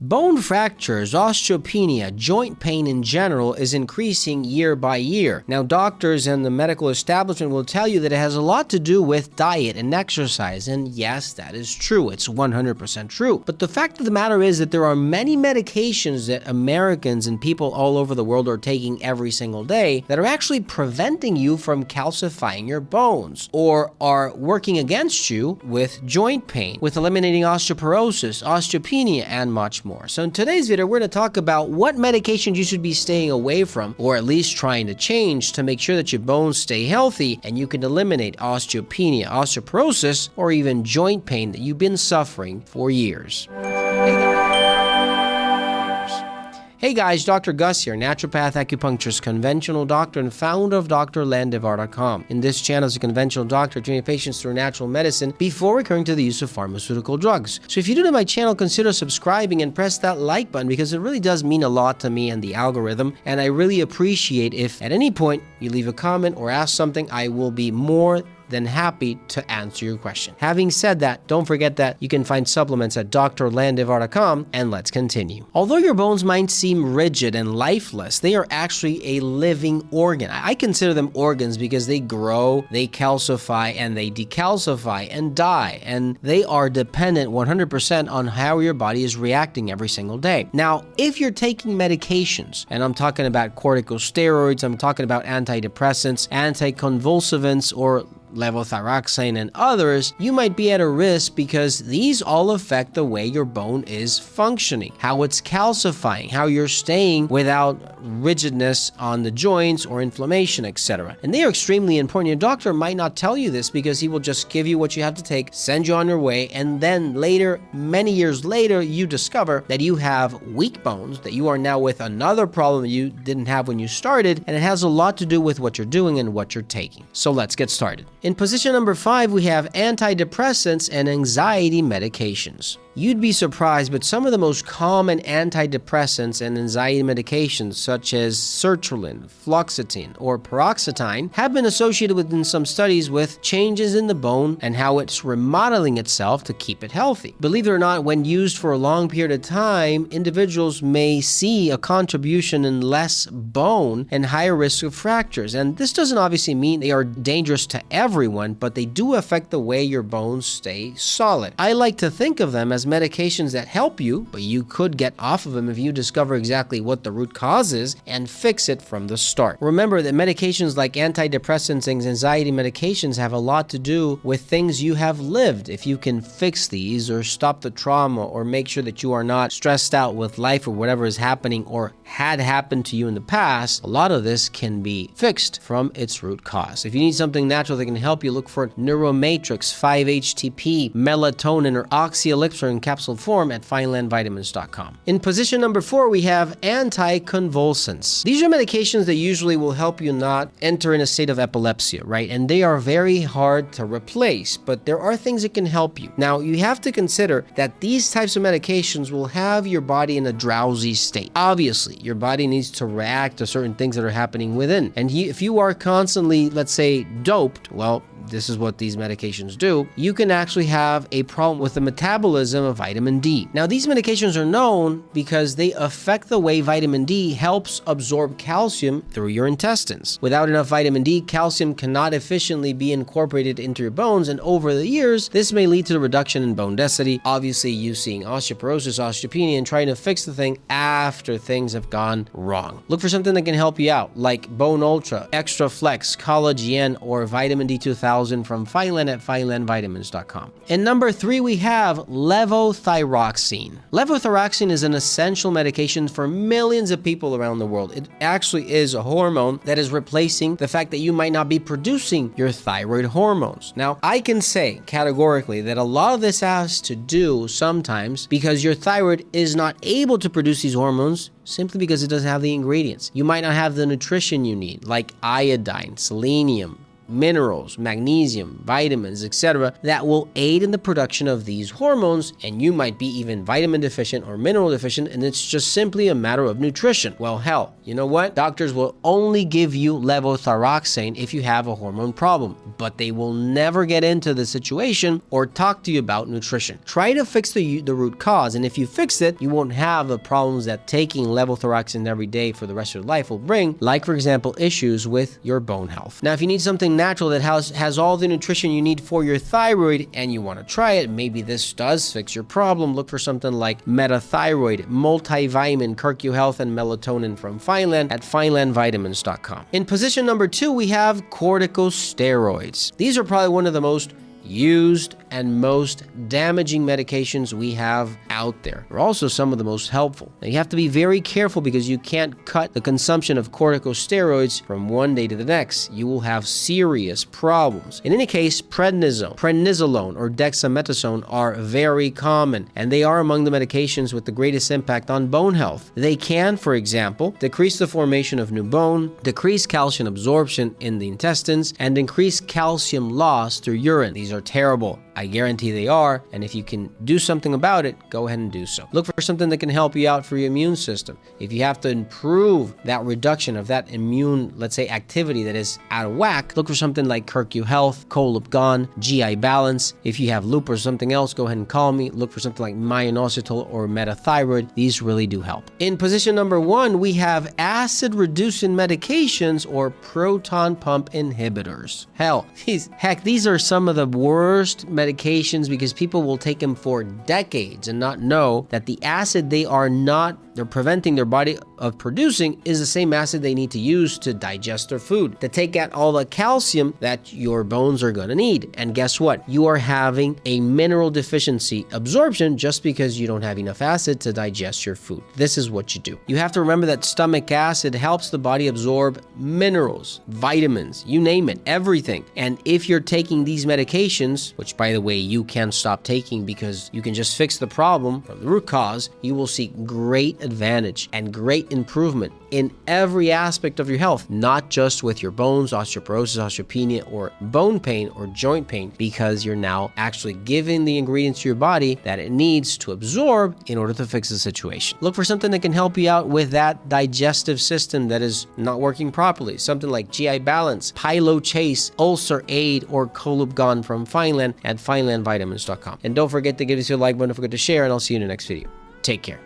Bone fractures, osteopenia, joint pain in general is increasing year by year. Now, doctors and the medical establishment will tell you that it has a lot to do with diet and exercise, and yes, that is true. It's 100% true. But the fact of the matter is that there are many medications that Americans and people all over the world are taking every single day that are actually preventing you from calcifying your bones or are working against you with joint pain, with eliminating osteoporosis, osteopenia, and much more. So in today's video, we're going to talk about what medications you should be staying away from, or at least trying to change to make sure that your bones stay healthy and you can eliminate osteopenia, osteoporosis, or even joint pain that you've been suffering for years. Hey guys, Dr. Gus here, naturopath, acupuncturist, conventional doctor, and founder of drlandevar.com. In this channel, as a conventional doctor, treating patients through natural medicine before recurring to the use of pharmaceutical drugs. So if you're new to my channel, consider subscribing and press that like button because it really does mean a lot to me and the algorithm, and I really appreciate if at any point you leave a comment or ask something. I will be more than happy to answer your question. Having said that, don't forget that you can find supplements at drlandevar.com, and let's continue. Although your bones might seem rigid and lifeless, they are actually a living organ. I consider them organs because they grow, they calcify, and they decalcify and die, and they are dependent 100% on how your body is reacting every single day. Now, if you're taking medications, and I'm talking about corticosteroids, I'm talking about antidepressants, anticonvulsants, or Levothyroxine and others, you might be at a risk because these all affect the way your bone is functioning, how it's calcifying, how you're staying without rigidness on the joints or inflammation, etc. And they are extremely important. Your doctor might not tell you this because he will just give you what you have to take, send you on your way, and then later, many years later, you discover that you have weak bones, that you are now with another problem that you didn't have when you started, and it has a lot to do with what you're doing and what you're taking. So let's get started. In position number 5, we have antidepressants and anxiety medications. You'd be surprised, but some of the most common antidepressants and anxiety medications, such as sertraline, fluoxetine, or paroxetine, have been associated in some studies with changes in the bone and how it's remodeling itself to keep it healthy. Believe it or not, when used for a long period of time, individuals may see a contribution in less bone and higher risk of fractures. And this doesn't obviously mean they are dangerous to everyone, but they do affect the way your bones stay solid. I like to think of them as medications that help you, but you could get off of them if you discover exactly what the root cause is and fix it from the start. Remember that medications like antidepressants and anxiety medications have a lot to do with things you have lived. If you can fix these or stop the trauma or make sure that you are not stressed out with life or whatever is happening or had happened to you in the past, a lot of this can be fixed from its root cause. If you need something natural that can help you, look for Neuromatrix, 5-HTP, melatonin, or oxyelixir in capsule form at finelandvitamins.com. In position number 4, we have anticonvulsants. These are medications that usually will help you not enter in a state of epilepsy, right? And they are very hard to replace, but there are things that can help you. Now, you have to consider that these types of medications will have your body in a drowsy state. Obviously, your body needs to react to certain things that are happening within. And if you are constantly, let's say, doped, well, this is what these medications do, you can actually have a problem with the metabolism of vitamin D. Now, these medications are known because they affect the way vitamin D helps absorb calcium through your intestines. Without enough vitamin D, calcium cannot efficiently be incorporated into your bones, and over the years, this may lead to a reduction in bone density. Obviously, you seeing osteoporosis, osteopenia, and trying to fix the thing after things have gone wrong. Look for something that can help you out, like Bone Ultra, Extra Flex, Collagen, or Vitamin D2000 from Fineland at finelandvitamins.com. In number 3, we have Levothyroxine. Levothyroxine is an essential medication for millions of people around the world. It actually is a hormone that is replacing the fact that you might not be producing your thyroid hormones. Now, I can say categorically that a lot of this has to do sometimes because your thyroid is not able to produce these hormones simply because it doesn't have the ingredients. You might not have the nutrition you need, like iodine, selenium, minerals, magnesium, vitamins, etc., that will aid in the production of these hormones, and you might be even vitamin deficient or mineral deficient, and it's just simply a matter of nutrition. Well, hell, you know what? Doctors will only give you levothyroxine if you have a hormone problem, but they will never get into the situation or talk to you about nutrition. Try to fix the root cause, and if you fix it, you won't have the problems that taking levothyroxine every day for the rest of your life will bring, like, for example, issues with your bone health. Now, if you need something natural that has all the nutrition you need for your thyroid and you want to try it, maybe this does fix your problem, look for something like Thyroid, multivitamin, CoQ Health, and melatonin from Fineland at finelandvitamins.com. In position number 2, we have corticosteroids. These are probably one of the most used and most damaging medications we have out there. They're also some of the most helpful. Now, you have to be very careful because you can't cut the consumption of corticosteroids from one day to the next. You will have serious problems. In any case, prednisolone, or dexamethasone are very common, and they are among the medications with the greatest impact on bone health. They can, for example, decrease the formation of new bone, decrease calcium absorption in the intestines, and increase calcium loss through urine. These are terrible. I guarantee they are, and if you can do something about it, go ahead and do so. Look for something that can help you out for your immune system. If you have to improve that reduction of that immune, let's say, activity that is out of whack, look for something like CoQ Health, Colubgon, GI Balance. If you have lupus or something else, go ahead and call me. Look for something like minoxidil or Thyroid. These really do help. In position number 1, we have acid-reducing medications or proton pump inhibitors. These are some of the worst medications because people will take them for decades and not know that the acid they're preventing their body of producing is the same acid they need to use to digest their food, to take out all the calcium that your bones are going to need. And guess what? You are having a mineral deficiency absorption just because you don't have enough acid to digest your food. This is what you do. You have to remember that stomach acid helps the body absorb minerals, vitamins, you name it, everything. And if you're taking these medications, which by the way, you can stop taking because you can just fix the problem from the root cause, you will see great advantage and great improvement in every aspect of your health, not just with your bones, osteoporosis, osteopenia, or bone pain or joint pain, because you're now actually giving the ingredients to your body that it needs to absorb in order to fix the situation. Look for something that can help you out with that digestive system that is not working properly. Something like GI Balance, Chase, Ulcer Aid, or Colubgon from Fineland at finelandvitamins.com. And don't forget to give us your like button, don't forget to share, and I'll see you in the next video. Take care.